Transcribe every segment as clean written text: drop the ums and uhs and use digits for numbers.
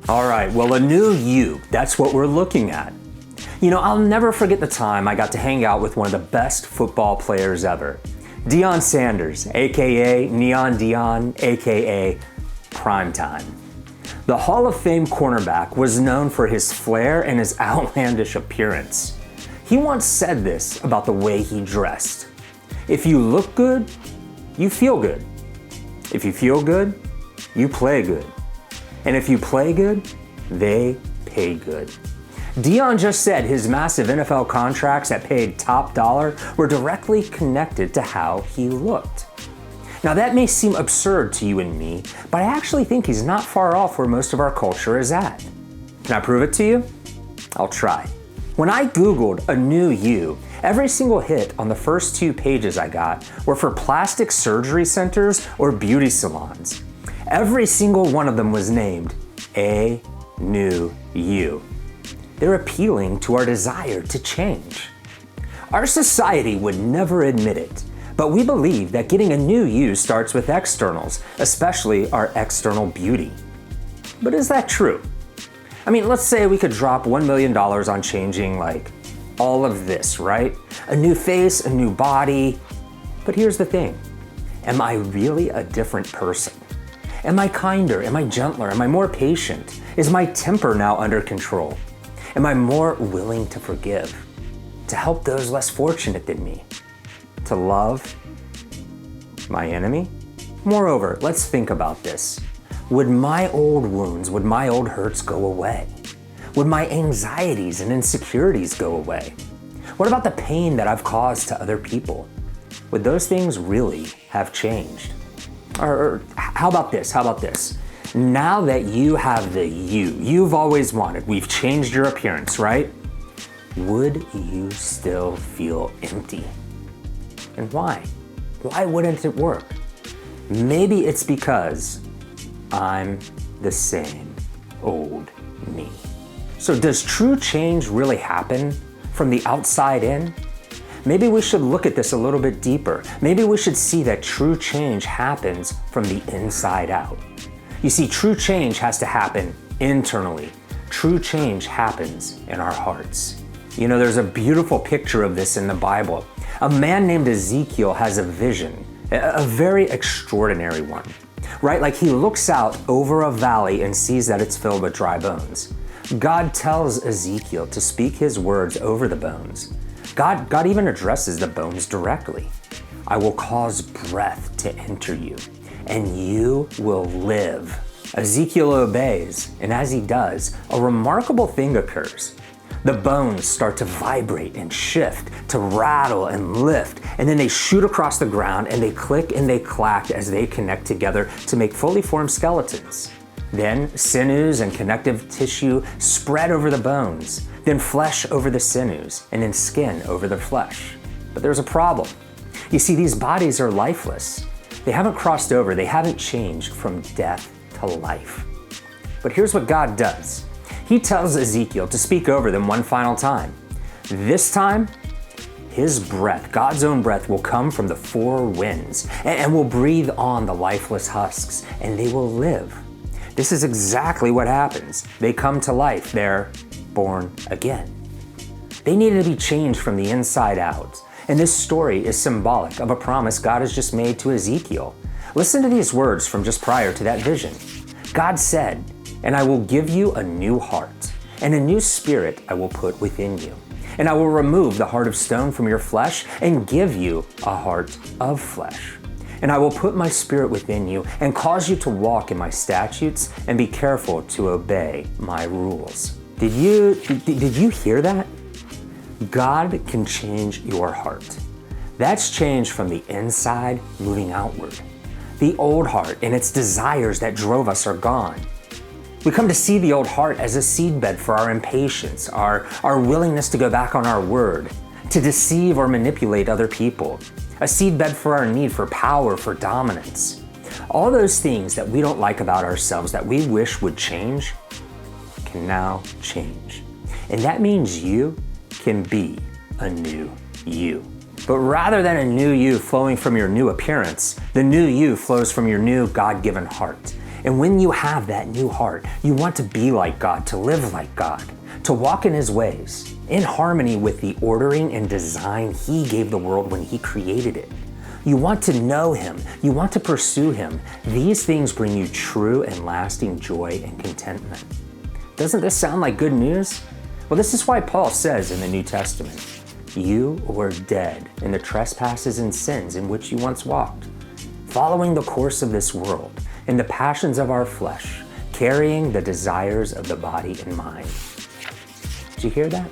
All right, well, a new you, that's what we're looking at. You know, I'll never forget the time I got to hang out with one of the best football players ever. Deion Sanders, aka Neon Deion, aka Primetime. The Hall of Fame cornerback was known for his flair and his outlandish appearance. He once said this about the way he dressed. If you look good, you feel good. If you feel good, you play good. And if you play good, they pay good. Deion just said his massive NFL contracts that paid top dollar were directly connected to how he looked. Now that may seem absurd to you and me, but I actually think he's not far off where most of our culture is at. Can I prove it to you? I'll try. When I Googled a new you, every single hit on the first 2 pages I got were for plastic surgery centers or beauty salons. Every single one of them was named A New You. They're appealing to our desire to change. Our society would never admit it, but we believe that getting a new you starts with externals, especially our external beauty. But is that true? I mean, let's say we could drop $1 million on changing like all of this, right? A new face, a new body. But here's the thing. Am I really a different person? Am I kinder? Am I gentler? Am I more patient? Is my temper now under control? Am I more willing to forgive? To help those less fortunate than me? To love my enemy? Moreover, let's think about this. Would my old wounds, would my old hurts go away? Would my anxieties and insecurities go away? What about the pain that I've caused to other people? Would those things really have changed? Or how about this? Now that you have the you've always wanted, we've changed your appearance, right? Would you still feel empty? And why? Why wouldn't it work? Maybe it's because I'm the same old me. So does true change really happen from the outside in? Maybe we should look at this a little bit deeper. Maybe we should see that true change happens from the inside out. You see, true change has to happen internally. True change happens in our hearts. You know, there's a beautiful picture of this in the Bible. A man named Ezekiel has a vision, a very extraordinary one, right? Like he looks out over a valley and sees that it's filled with dry bones. God tells Ezekiel to speak his words over the bones. God even addresses the bones directly. I will cause breath to enter you, and you will live. Ezekiel obeys, and as he does, a remarkable thing occurs. The bones start to vibrate and shift, to rattle and lift, and then they shoot across the ground and they click and they clack as they connect together to make fully formed skeletons. Then sinews and connective tissue spread over the bones, then flesh over the sinews, and then skin over the flesh. But there's a problem. You see, these bodies are lifeless. They haven't crossed over, they haven't changed from death to life. But here's what God does. He tells Ezekiel to speak over them one final time. This time, his breath, God's own breath, will come from the 4 winds and will breathe on the lifeless husks, and they will live. This is exactly what happens. They come to life. They're born again. They needed to be changed from the inside out. And this story is symbolic of a promise God has just made to Ezekiel. Listen to these words from just prior to that vision. God said, "And I will give you a new heart, and a new spirit I will put within you. And I will remove the heart of stone from your flesh and give you a heart of flesh. And I will put my spirit within you and cause you to walk in my statutes and be careful to obey my rules." Did you hear that? God can change your heart. That's change from the inside moving outward. The old heart and its desires that drove us are gone. We come to see the old heart as a seedbed for our impatience, our willingness to go back on our word, to deceive or manipulate other people, a seedbed for our need for power, for dominance. All those things that we don't like about ourselves that we wish would change can now change. And that means you can be a new you. But rather than a new you flowing from your new appearance, the new you flows from your new God-given heart. And when you have that new heart, you want to be like God, to live like God, to walk in His ways, in harmony with the ordering and design He gave the world when He created it. You want to know Him. You want to pursue Him. These things bring you true and lasting joy and contentment. Doesn't this sound like good news? Well, this is why Paul says in the New Testament, "You were dead in the trespasses and sins in which you once walked, following the course of this world, in the passions of our flesh, carrying the desires of the body and mind." Did you hear that?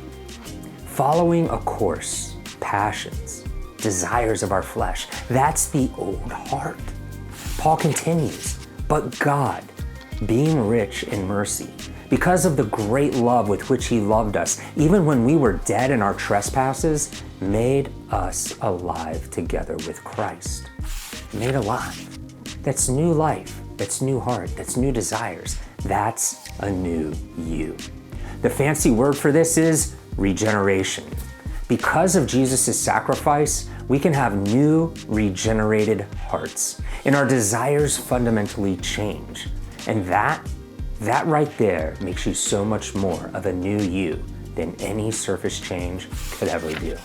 Following a course, passions, desires of our flesh. That's the old heart. Paul continues, "But God, being rich in mercy, because of the great love with which He loved us, even when we were dead in our trespasses, made us alive together with Christ." Made alive. That's new life. That's new heart. That's new desires. That's a new you. The fancy word for this is regeneration. Because of Jesus' sacrifice, we can have new, regenerated hearts, and our desires fundamentally change. And that right there makes you so much more of a new you than any surface change could ever do.